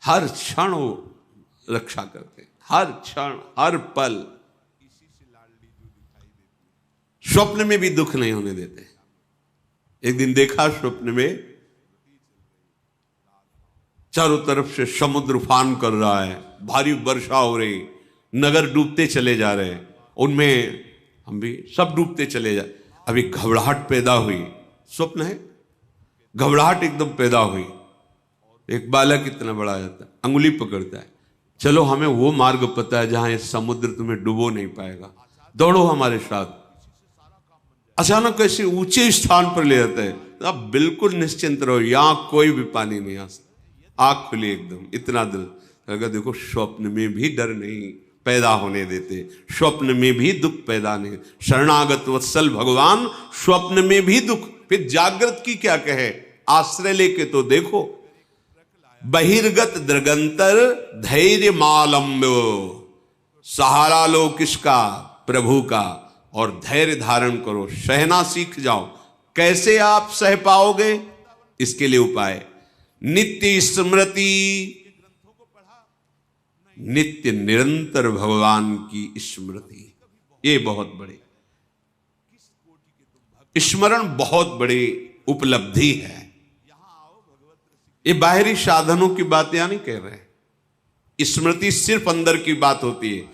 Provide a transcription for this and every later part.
हर क्षण वो रक्षा करते, हर क्षण हर पल। स्वप्न में भी दुख नहीं होने देते। एक दिन देखा स्वप्न में, चारों तरफ से समुद्र उफान कर रहा है, भारी वर्षा हो रही, नगर डूबते चले जा रहे हैं, उनमें हम भी सब डूबते चले जा। अभी घबराहट पैदा हुई, स्वप्न है, घबराहट एकदम पैदा हुई। एक बालक इतना बड़ा जाता है, अंगुली पकड़ता है, चलो हमें वो मार्ग पता है जहां ये समुद्र तुम्हें डुबो नहीं पाएगा, दौड़ो हमारे साथ। अचानक ऐसे ऊंचे स्थान पर ले जाते हैं, आप बिल्कुल निश्चिंत रहो, यहां कोई भी पानी नहीं आ सकता। आंख खुली एकदम, इतना दिल लगा। देखो स्वप्न में भी डर नहीं पैदा होने देते, स्वप्न में भी दुख पैदा नहीं। शरणागत वत्सल भगवान स्वप्न में भी दुख, फिर जागृत की क्या कहे, आश्रय लेके तो देखो। बहिर्गत दृगंतर धैर्य मालंब, सहारा लो किसका, प्रभु का, और धैर्य धारण करो, सहना सीख जाओ। कैसे आप सह पाओगे, इसके लिए उपाय नित्य स्मृति, नित्य निरंतर भगवान की स्मृति। ये बहुत बड़े स्मरण, बहुत बड़ी उपलब्धि है। ये बाहरी साधनों की बात यहां नहीं कह रहे, स्मृति सिर्फ अंदर की बात होती है।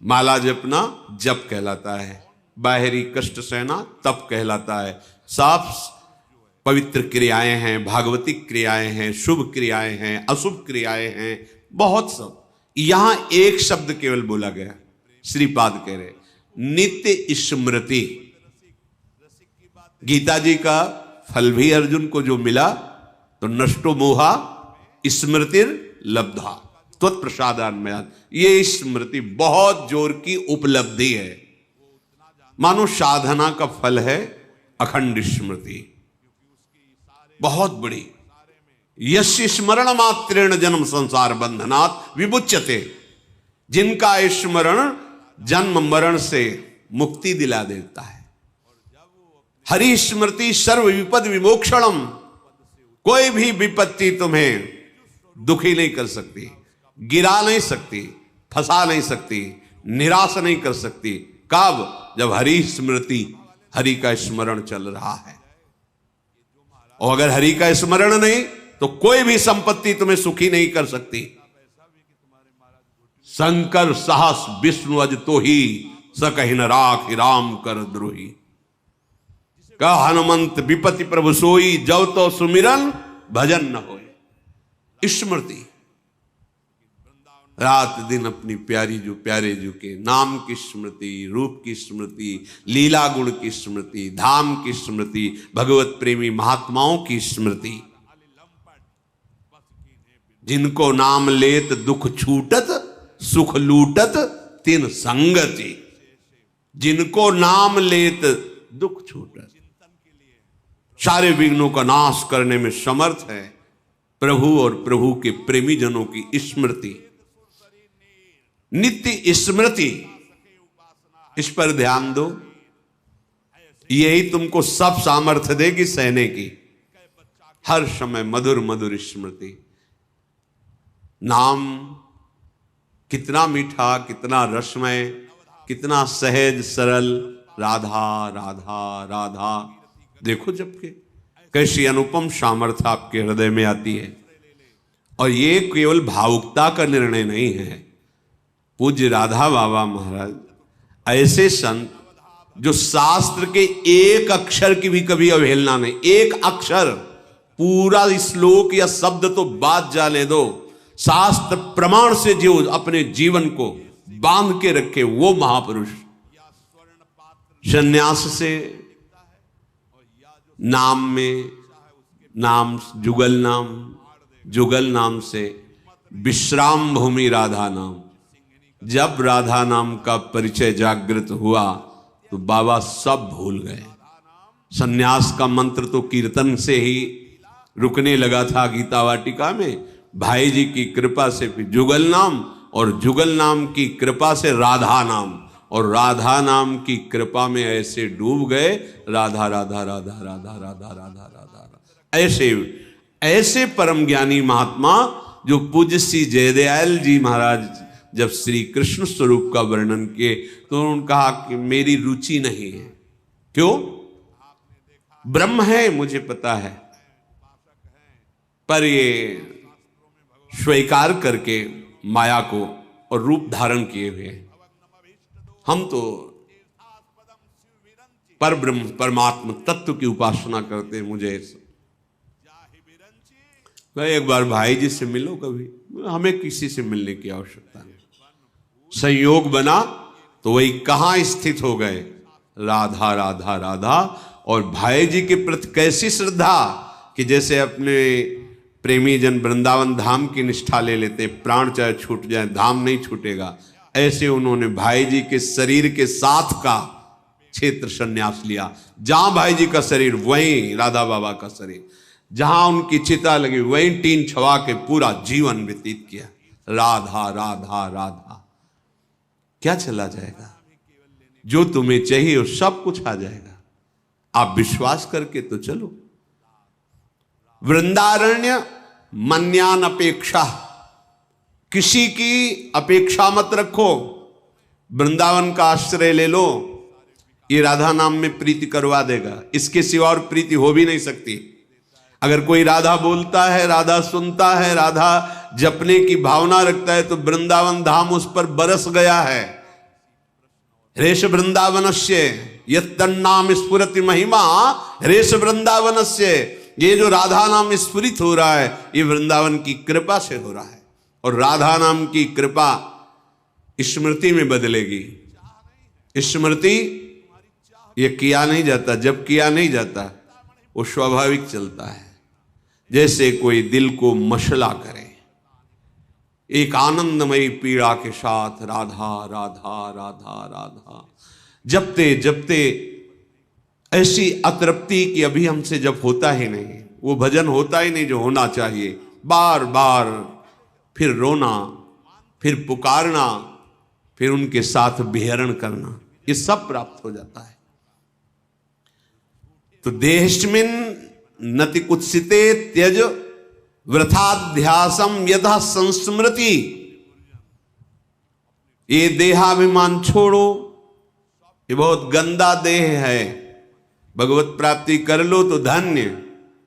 माला जपना जप कहलाता है, बाहरी कष्ट सहना तप कहलाता है। साफ पवित्र क्रियाएं हैं, भागवतिक क्रियाएं हैं, शुभ क्रियाएं हैं, अशुभ क्रियाएं हैं, बहुत सब। यहां एक शब्द केवल बोला गया, श्रीपाद कह रहे नित्य स्मृति। गीता जी का फल भी अर्जुन को जो मिला, तो नष्टो मोहा स्मृतिर लब्धा त्वत्प्रसादान्मयात्, ये स्मृति बहुत जोर की उपलब्धि है। मानो साधना का फल है अखंड स्मृति, बहुत बड़ी। यस्य स्मरण मात्रेण जन्म संसार बंधनात् विमुच्यते, जिनका स्मरण जन्म मरण से मुक्ति दिला देता है। हरि स्मृति सर्व विपद विमोक्षणम, कोई भी विपत्ति तुम्हें दुखी नहीं कर सकती, गिरा नहीं सकती, फंसा नहीं सकती, निराश नहीं कर सकती। कब, जब हरि स्मृति, हरि का स्मरण चल रहा है। और अगर हरि का स्मरण नहीं, तो कोई भी संपत्ति तुम्हें सुखी नहीं कर सकती। शंकर साहस विष्णु अज तो ही, सकहि न राख राम कर द्रोही। का हनुमंत विपति प्रभु सोई, जब तो सुमिरन भजन न होए। स्मृति रात दिन अपनी प्यारी जो प्यारे जो के नाम की स्मृति, रूप की स्मृति, लीला गुण की स्मृति, धाम की स्मृति, भगवत प्रेमी महात्माओं की स्मृति। जिनको नाम लेत दुख छूटत, सुख लूटत तिन संगति। जिनको नाम लेत दुख छूटत, सारे विघ्नों का नाश करने में समर्थ है प्रभु और प्रभु के प्रेमी जनों की स्मृति, नित्य स्मृति। इस पर ध्यान दो, यही तुमको सब सामर्थ्य देगी सहने की। हर समय मधुर मधुर स्मृति। नाम कितना मीठा, कितना रसमय, कितना सहज सरल, राधा राधा राधा। देखो जबकि कैसी अनुपम सामर्थ्य आपके हृदय में आती है। और ये केवल भावुकता का निर्णय नहीं है। पूज्य राधा बाबा महाराज ऐसे संत जो शास्त्र के एक अक्षर की भी कभी अवहेलना नहीं, एक अक्षर, पूरा श्लोक या शब्द तो बात जाने दो, शास्त्र प्रमाण से जो अपने जीवन को बांध के रखे, वो महापुरुष। संन्यास से नाम में, नाम जुगल नाम, जुगल नाम से विश्राम भूमि राधा नाम। जब राधा नाम का परिचय जागृत हुआ तो बाबा सब भूल गए। सन्यास का मंत्र तो कीर्तन से ही रुकने लगा था गीता वाटिका में। भाई जी की कृपा से फिर जुगल नाम, और जुगल नाम की कृपा से राधा नाम, और राधा नाम की कृपा में ऐसे डूब गए, राधा राधा राधा राधा राधा राधा राधा। ऐसे ऐसे परम ज्ञानी महात्मा जो पूज्य श्री जयदयाल जी महाराज जब श्री कृष्ण स्वरूप का वर्णन किए तो उन्होंने कहा कि मेरी रुचि नहीं है। क्यों? ब्रह्म है मुझे पता है, पर ये स्वीकार करके माया को और रूप धारण किए हुए हैं। हम तो पर ब्रह्म परमात्मा तत्व की उपासना करते हैं। मुझे एक बार भाई जी से मिलो कभी, हमें किसी से मिलने की आवश्यकता नहीं। संयोग बना तो वही कहां स्थित हो गए, राधा राधा राधा। और भाई जी के प्रति कैसी श्रद्धा कि जैसे अपने प्रेमी जन वृंदावन धाम की निष्ठा ले लेते, प्राण चाहे छूट जाए धाम नहीं छूटेगा, ऐसे उन्होंने भाई जी के शरीर के साथ का क्षेत्र संन्यास लिया। जहां भाई जी का शरीर वहीं राधा बाबा का शरीर, जहां उनकी चिता लगी वहीं टीन छवा के पूरा जीवन व्यतीत किया। राधा राधा राधा। क्या चला जाएगा? जो तुम्हें चाहिए वो सब कुछ आ जाएगा। आप विश्वास करके तो चलो। वृंदारण्य मन्यान अपेक्षा, किसी की अपेक्षा मत रखो। वृंदावन का आश्रय ले लो, ये राधा नाम में प्रीति करवा देगा। इसके सिवा और प्रीति हो भी नहीं सकती। अगर कोई राधा बोलता है, राधा सुनता है, राधा जपने की भावना रखता है तो वृंदावन धाम उस पर बरस गया है। रेश वृंदावनस्य यत्तन्नाम स्फुरति महिमा रेश वृंदावनस्य। ये जो राधा नाम स्फुरित हो रहा है ये वृंदावन की कृपा से हो रहा है। और राधा नाम की कृपा स्मृति में बदलेगी। स्मृति ये किया नहीं जाता, जब किया नहीं जाता वो स्वाभाविक चलता है। जैसे कोई दिल को मसला करे, एक आनंदमयी पीड़ा के साथ राधा राधा राधा राधा जपते जपते ऐसी अतृप्ति कि अभी हमसे जब होता ही नहीं, वो भजन होता ही नहीं जो होना चाहिए। बार बार फिर रोना, फिर पुकारना, फिर उनके साथ विहरण करना, ये सब प्राप्त हो जाता है। तो देहस्मिन् नति कुत्सिते त्यज वृथाध्यासम यथा संस्मृति। ये देहाभिमान छोड़ो, ये बहुत गंदा देह है। भगवत प्राप्ति कर लो तो धन्य,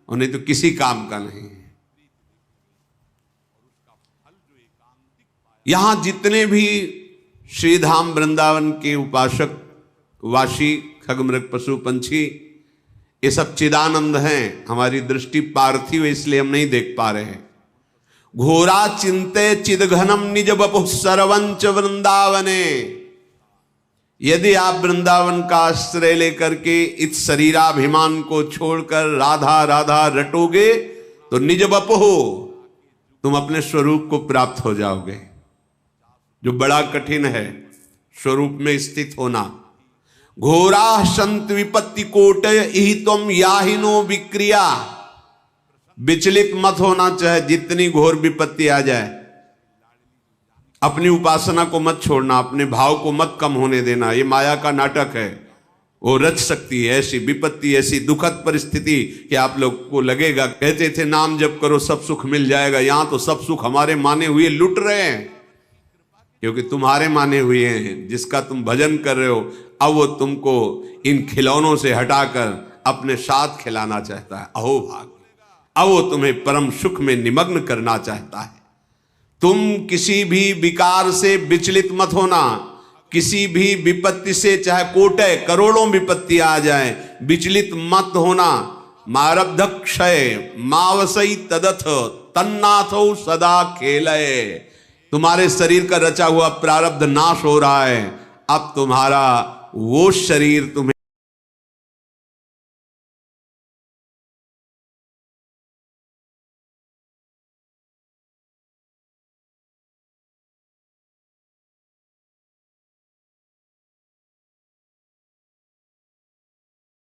और नहीं तो किसी काम का नहीं है। यहां जितने भी श्रीधाम वृंदावन के उपासक वासी खगमृग पशु पंछी, ये सब चिदानंद हैं। हमारी दृष्टि पार्थिव है इसलिए हम नहीं देख पा रहे हैं। घोरा चिंते चिदघनम निज बपु सर्वंच वृंदावने। यदि आप वृंदावन का आश्रय लेकर के इस शरीराभिमान को छोड़कर राधा राधा रटोगे तो निज बपु तुम अपने स्वरूप को प्राप्त हो जाओगे, जो बड़ा कठिन है स्वरूप में स्थित होना। घोरा संत विपत्ति कोट ही तुम याहिनो विक्रिया। विचलित मत होना, चाहे जितनी घोर विपत्ति आ जाए। अपनी उपासना को मत छोड़ना, अपने भाव को मत कम होने देना। ये माया का नाटक है, वो रच सकती है ऐसी विपत्ति, ऐसी दुखद परिस्थिति कि आप लोग को लगेगा, कहते थे नाम जप करो सब सुख मिल जाएगा। यहां तो सब सुख हमारे माने हुए लुट रहे हैं, क्योंकि तुम्हारे माने हुए हैं। जिसका तुम भजन कर रहे हो अब वो तुमको इन खिलौनों से हटाकर अपने साथ खिलाना चाहता है। अहो भाग्य, अब वो तुम्हें परम सुख में निमग्न करना चाहता है। तुम किसी भी विकार से विचलित मत होना, किसी भी विपत्ति से, चाहे कोटय करोड़ों विपत्ति आ जाए, विचलित मत होना। मारब्ध क्षय मावसई तदथ तन्नाथो सदा खेलय। तुम्हारे शरीर का रचा हुआ प्रारब्ध नाश हो रहा है। अब तुम्हारा वो शरीर तुम्हें